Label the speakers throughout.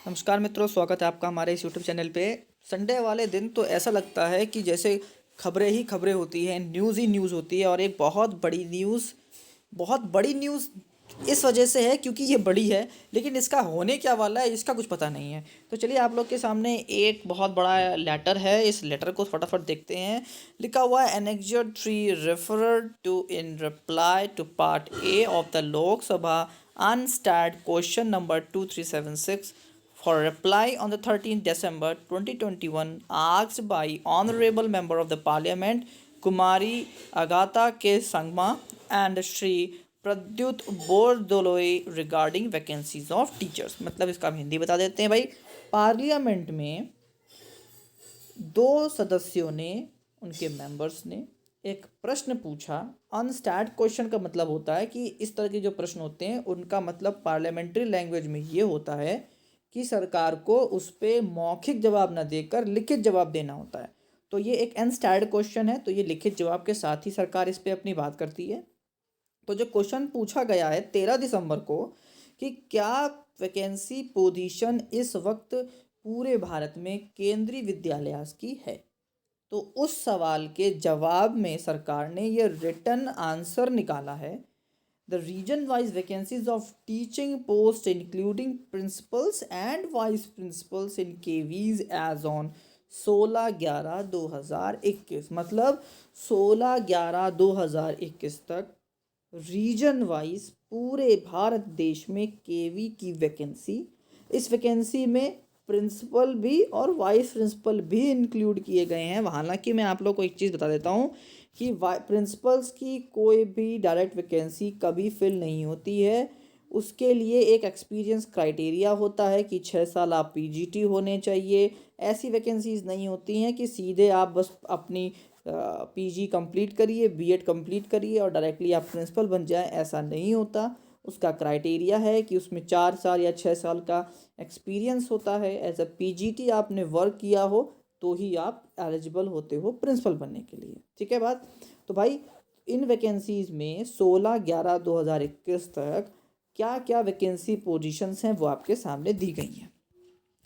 Speaker 1: नमस्कार मित्रों, स्वागत है आपका हमारे इस यूट्यूब चैनल पे। संडे वाले दिन तो ऐसा लगता है कि जैसे खबरें ही खबरें होती हैं, न्यूज़ ही न्यूज़ होती है। और एक बहुत बड़ी न्यूज़ इस वजह से है क्योंकि ये बड़ी है, लेकिन इसका होने क्या वाला है इसका कुछ पता नहीं है। तो चलिए आप लोग के सामने एक बहुत बड़ा लेटर है, इस लेटर को फटाफट देखते हैं। लिखा हुआ है annexure 3 refer to in reply to part A of the Lok Sabha unstarred question number 2376 for reply on the 13th December 2021 asked by Honorable Member of the Parliament Kumari Agatha K. Sangma and Shri Pradyut Bordoloi regarding vacancies of teachers. मतलब इसका हम हिंदी बता देते हैं भाई। Parliament में दो सदस्यों ने, उनके मेंबर्स ने एक प्रश्न पूछा। अनस्टैट क्वेश्चन का मतलब होता है कि इस तरह के जो प्रश्न होते हैं उनका मतलब पार्लियामेंट्री लैंग्वेज में ये होता है कि सरकार को उस पर मौखिक जवाब न देकर लिखित जवाब देना होता है। तो ये एक अनस्टैट क्वेश्चन है, तो ये लिखित जवाब के साथ ही सरकार इस पर अपनी बात करती है। तो जो क्वेश्चन पूछा गया है 13 दिसंबर को कि क्या वैकेंसी पोजीशन इस वक्त पूरे भारत में केंद्रीय विद्यालय की है, तो उस सवाल के जवाब में सरकार ने ये रिटन आंसर निकाला है। The region wise vacancies of teaching post including principals and vice principals in KVs as on 16/11/2021। मतलब 16/11/2021 तक रीजन वाइज पूरे भारत देश में केवी की वैकेंसी, इस वैकेंसी में प्रिंसिपल भी और वाइस प्रिंसिपल भी इंक्लूड किए गए हैं। हालांकि मैं आप लोग को एक चीज़ बता देता हूँ कि प्रिंसिपल्स की कोई भी डायरेक्ट वैकेंसी कभी फिल नहीं होती है। उसके लिए एक एक्सपीरियंस क्राइटेरिया होता है कि 6 साल आप पीजीटी होने चाहिए। ऐसी वैकेंसीज नहीं होती हैं कि सीधे आप बस अपनी पीजी कंप्लीट करिए, बीएड कंप्लीट करिए और डायरेक्टली आप प्रिंसिपल बन जाएं। ऐसा नहीं होता। उसका क्राइटेरिया है कि उसमें 4 साल या 6 साल का एक्सपीरियंस होता है। एज अ पीजीटी आपने वर्क किया हो तो ही आप एलिजिबल होते हो प्रिंसिपल बनने के लिए। ठीक है बात। तो भाई इन वैकेंसीज में 16/11/2021 तक क्या क्या वैकेंसी पोजीशंस हैं वो आपके सामने दी गई हैं।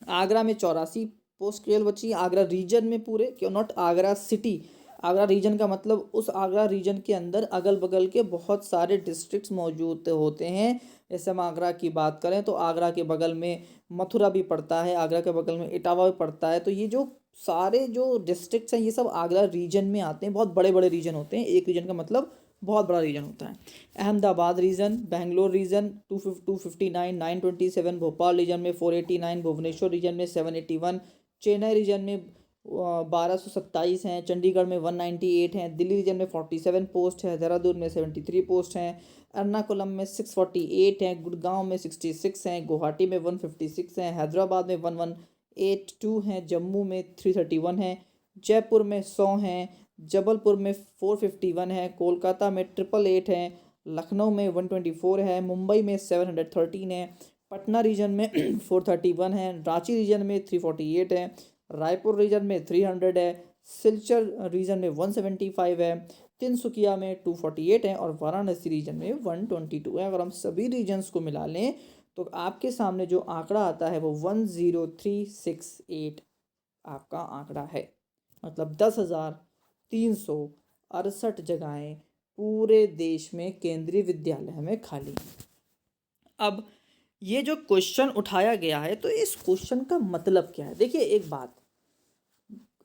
Speaker 1: आगरा में 84 पोस्ट केवल बची। आगरा रीजन में पूरे, क्यों not Agra city. Agra region का मतलब उस आगरा रीजन के अंदर अगल बगल के बहुत सारे डिस्ट्रिक्ट्स मौजूद होते हैं। जैसे हम आगरा की बात करें तो आगरा के बगल में मथुरा भी पड़ता है, आगरा के बगल में इटावा भी पड़ता है। तो ये जो सारे जो डिस्ट्रिक्ट्स हैं ये सब आगरा रीजन में आते हैं। बहुत बड़े बड़े रीजन होते हैं। एक रीजन का मतलब बहुत बड़ा रीजन होता है। Ahmedabad region, Bangalore region 259, 927, Bhopal region में 489, भुवनेश्वर रीजन में 781, चेन्नई रीजन में 1227 हैं, चंडीगढ़ में 198 हैं, दिल्ली रीजन में 47 पोस्ट है, देहरादून में 73 पोस्ट हैं, एर्नाकुलम में 648 हैं, गुड़गांव में 66 हैं, गुवाहाटी में 156 हैं, हैदराबाद में 1182 हैं, जम्मू में 331 हैं, जयपुर में 100 हैं, जबलपुर में 451 है, कोलकाता में 888 है, लखनऊ में 124 है, मुंबई में 713 है, पटना रीजन में 431 है, रांची रीजन में 348 है, रायपुर रीजन में 300 है, सिलचर रीजन में 175 है, तिनसुकिया में 248 है और वाराणसी रीजन में 122 है। अगर हम सभी रीजन्स को मिला लें तो आपके सामने जो आंकड़ा आता है वो 10368 आपका आंकड़ा है। मतलब 10,368 जगहें पूरे देश में केंद्रीय विद्यालय में खाली हैं। अब ये जो क्वेश्चन उठाया गया है तो इस क्वेश्चन का मतलब क्या है। देखिए एक बात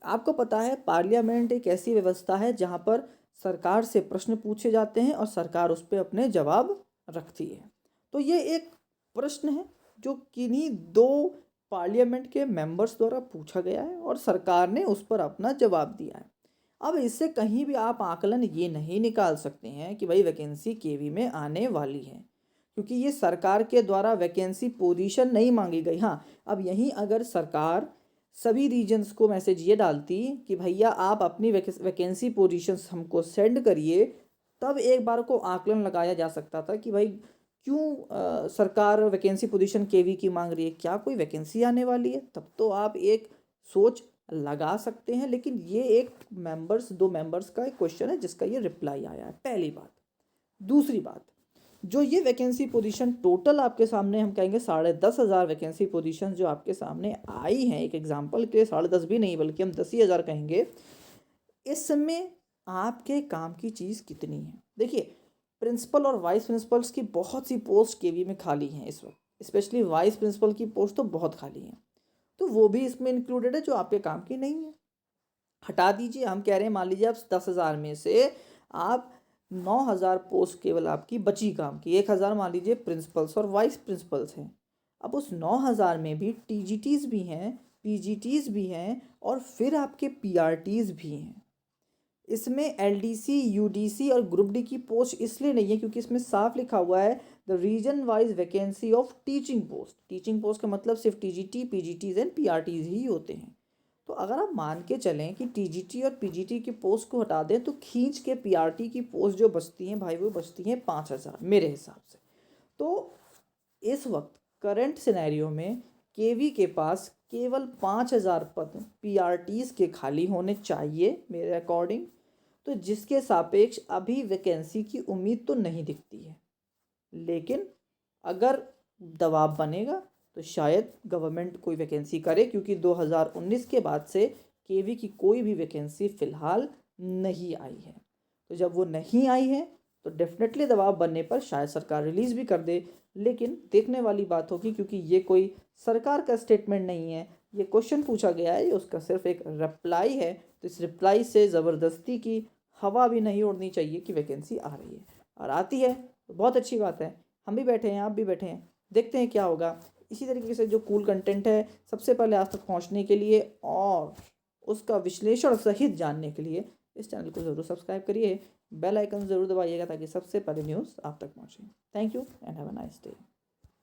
Speaker 1: आपको पता है, पार्लियामेंट एक ऐसी व्यवस्था है जहाँ पर सरकार से प्रश्न पूछे जाते हैं और सरकार उस पर अपने जवाब रखती है। तो ये एक प्रश्न है जो किन्हीं दो पार्लियामेंट के मेंबर्स द्वारा पूछा गया है और सरकार ने उस पर अपना जवाब दिया है। अब इससे कहीं भी आप आकलन ये नहीं निकाल सकते हैं कि भाई वैकेंसी केवी में आने वाली है, क्योंकि ये सरकार के द्वारा वैकेंसी पोजीशन नहीं मांगी गई। हाँ, अब यहीं अगर सरकार सभी रीजन्स को मैसेज ये डालती कि भैया आप अपनी वैकेंसी पोजीशंस हमको सेंड करिए, तब एक बार को आकलन लगाया जा सकता था कि भाई क्यों सरकार वैकेंसी पोजीशन केवी की मांग रही है, क्या कोई वैकेंसी आने वाली है, तब तो आप एक सोच लगा सकते हैं। लेकिन ये एक दो मेंबर्स का एक क्वेश्चन है जिसका ये रिप्लाई आया है, पहली बात। दूसरी बात, जो ये वैकेंसी पोजीशन टोटल आपके सामने हम कहेंगे 10,500 वैकेंसी पोजीशन जो आपके सामने आई हैं, एक एग्जांपल के 10,500 भी नहीं बल्कि हम 10,000 कहेंगे, इसमें आपके काम की चीज़ कितनी है। देखिए, प्रिंसिपल और वाइस प्रिंसिपल्स की बहुत सी पोस्ट केवी में खाली हैं इस वक्त, स्पेशली वाइस प्रिंसिपल की पोस्ट तो बहुत खाली हैं, तो वो भी इसमें इंक्लूडेड है जो आपके काम की नहीं है। हटा दीजिए, हम कह रहे हैं मान लीजिए आप 10,000 में से आप 9,000 पोस्ट केवल आपकी बची काम की, 1,000 मान लीजिए प्रिंसिपल्स और वाइस प्रिंसिपल्स हैं। अब उस 9,000 में भी टीजीटीज़ भी हैं, पीजीटीज़ भी हैं और फिर आपके पीआरटीज़ भी हैं। इसमें एलडीसी, यूडीसी और ग्रुप डी की पोस्ट इसलिए नहीं है क्योंकि इसमें साफ लिखा हुआ है the region wise vacancy of teaching post. Teaching post का मतलब सिर्फ टीजीटी, पीजीटीज एंड पीआरटीज ही होते हैं। तो अगर आप मान के चलें कि टीजीटी और पीजीटी की पोस्ट को हटा दें तो खींच के पीआरटी की पोस्ट जो बचती हैं भाई वो बचती हैं 5,000 मेरे हिसाब से। तो इस वक्त करंट सिनेरियो में केवी के पास केवल 5,000 पद पीआरटीज के खाली होने चाहिए मेरे अकॉर्डिंग, तो जिसके सापेक्ष अभी वैकेंसी की उम्मीद तो नहीं दिखती है। लेकिन अगर दबाव बनेगा तो शायद गवर्नमेंट कोई वैकेंसी करे, क्योंकि 2019 के बाद से केवी की कोई भी वैकेंसी फ़िलहाल नहीं आई है। तो जब वो नहीं आई है तो डेफिनेटली दबाव बनने पर शायद सरकार रिलीज़ भी कर दे। लेकिन देखने वाली बात होगी, क्योंकि ये कोई सरकार का स्टेटमेंट नहीं है, ये क्वेश्चन पूछा गया है, उसका सिर्फ एक रिप्लाई है। तो इस रिप्लाई से ज़बरदस्ती की हवा भी नहीं उड़नी चाहिए कि वैकेंसी आ रही है, और आती है तो बहुत अच्छी बात है। हम भी बैठे हैं, आप भी बैठे हैं, देखते हैं क्या होगा। इसी तरीके से जो कूल कंटेंट है सबसे पहले आज तक पहुंचने के लिए और उसका विश्लेषण सहित जानने के लिए इस चैनल को ज़रूर सब्सक्राइब करिए, बेल आइकन ज़रूर दबाइएगा ताकि सबसे पहले न्यूज़ आप तक पहुंचे। Thank you and have a nice day.